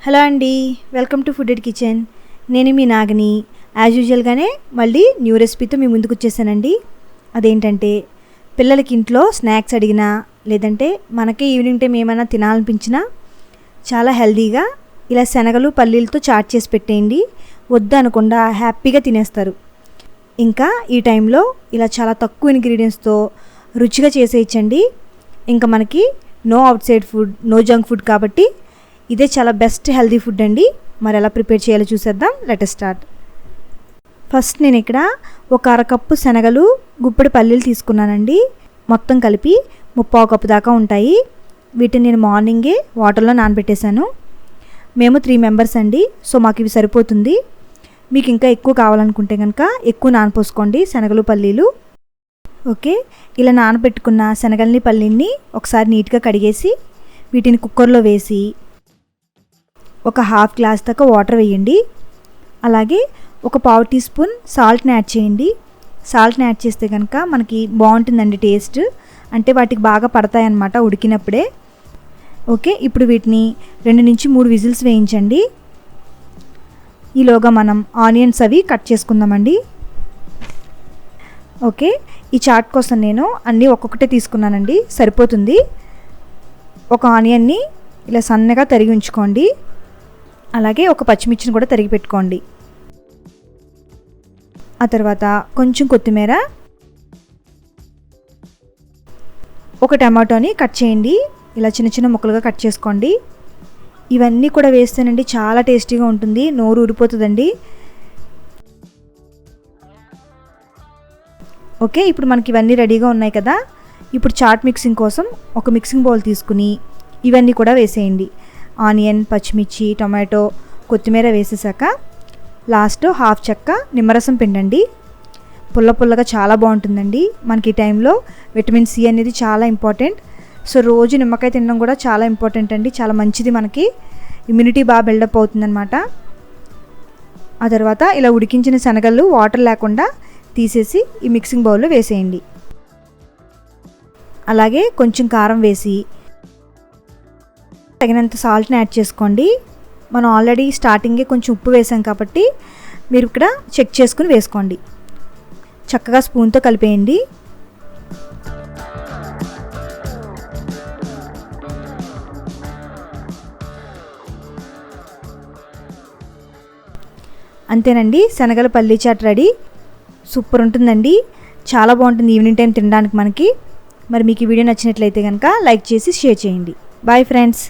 Hello అండి, welcome to food kitchen. నేను మీ నాగని. As యూజువల్గానే మళ్ళీ న్యూ రెసిపీతో మీ ముందుకు వచ్చేసానండి. అదేంటంటే పిల్లలకి ఇంట్లో స్నాక్స్ అడిగినా లేదంటే మనకే ఈవినింగ్ టైం ఏమైనా తినాలనిపించినా చాలా హెల్దీగా ఇలా శనగలు పల్లీలతో చాట్ చేసి పెట్టేయండి. వద్దు అనకుండా హ్యాపీగా తినేస్తారు. ఇంకా ఈ టైంలో ఇలా చాలా తక్కువ ఇంగ్రీడియంట్స్తో రుచిగా చేసేయచ్చండి. ఇంకా మనకి no outside food, no junk food కాబట్టి ఇదే చాలా బెస్ట్ హెల్దీ ఫుడ్ అండి. మరి ఎలా ప్రిపేర్ చేయాలో చూసేద్దాం. Let us start. ఫస్ట్ నేను ఇక్కడ ఒక అరకప్పు శనగలు, గుప్పెడు పల్లీలు తీసుకున్నానండి. మొత్తం కలిపి 3/4 కప్పు దాకా ఉంటాయి. వీటిని నేను మార్నింగే వాటర్లో నానబెట్టేశాను. మేము 3 మెంబర్స్ అండి, సో మాకు ఇవి సరిపోతుంది. మీకు ఇంకా ఎక్కువ కావాలనుకుంటే కనుక ఎక్కువ నానపోసుకోండి శనగలు పల్లీలు. ఓకే, ఇలా నానబెట్టుకున్న శనగల్ని పల్లీని ఒకసారి నీట్గా కడిగేసి వీటిని కుక్కర్లో వేసి ఒక 1/2 గ్లాస్ దాకా వాటర్ వేయండి. అలాగే ఒక 1/4 టీ స్పూన్ సాల్ట్ని యాడ్ చేయండి. సాల్ట్ని యాడ్ చేస్తే కనుక మనకి బాగుంటుందండి టేస్ట్, అంటే వాటికి బాగా పడతాయి అన్నమాట ఉడికినప్పుడే. ఓకే, ఇప్పుడు వీటిని 2 నుంచి 3 విజిల్స్ వేయించండి. ఈలోగా మనం ఆనియన్స్ అవి కట్ చేసుకుందామండి. ఓకే, ఈ చాట్ కోసం నేను అన్నీ ఒక్కొక్కటే తీసుకున్నానండి, సరిపోతుంది. ఒక ఆనియన్ని ఇలా సన్నగా తరిగి ఉంచుకోండి. అలాగే ఒక పచ్చిమిర్చిని కూడా తరిగి పెట్టుకోండి. ఆ తర్వాత కొంచెం కొత్తిమీర, ఒక టమాటోని కట్ చేయండి. ఇలా చిన్న చిన్న ముక్కలుగా కట్ చేసుకోండి. ఇవన్నీ కూడా వేస్తేనండి చాలా టేస్టీగా ఉంటుంది, నోరు ఊరిపోతుందండి. ఓకే, ఇప్పుడు మనకి ఇవన్నీ రెడీగా ఉన్నాయి కదా. ఇప్పుడు చాట్ మిక్సింగ్ కోసం ఒక మిక్సింగ్ బౌల్ తీసుకుని ఇవన్నీ కూడా వేసేయండి. ఆనియన్, పచ్చిమిర్చి, టొమాటో, కొత్తిమీర వేసేసాక లాస్ట్ 1/2 చెక్క నిమ్మరసం పిండండి. పుల్ల పుల్లగా చాలా బాగుంటుందండి. మనకి ఈ టైంలో విటమిన్ సి అనేది చాలా ఇంపార్టెంట్. సో రోజు నిమ్మకాయ తినడం కూడా చాలా ఇంపార్టెంట్ అండి, చాలా మంచిది, మనకి ఇమ్యూనిటీ బాగా బిల్డప్ అవుతుందన్నమాట. ఆ తర్వాత ఇలా ఉడికించిన శనగలు వాటర్ లేకుండా తీసేసి ఈ మిక్సింగ్ బౌల్లో వేసేయండి. అలాగే కొంచెం కారం వేసి తగినంత సాల్ట్ని యాడ్ చేసుకోండి. మనం ఆల్రెడీ స్టార్టింగే కొంచెం ఉప్పు వేసాం కాబట్టి మీరు ఇక్కడ చెక్ చేసుకుని వేసుకోండి. చక్కగా స్పూన్తో కలిపేయండి. అంతేనండి, శనగల పల్లీ చాట్ రెడీ. సూపర్ ఉంటుందండి, చాలా బాగుంటుంది ఈవినింగ్ టైం తినడానికి మనకి. మరి మీకు ఈ వీడియో నచ్చినట్లయితే కనుక లైక్ చేసి షేర్ చేయండి. Bye friends.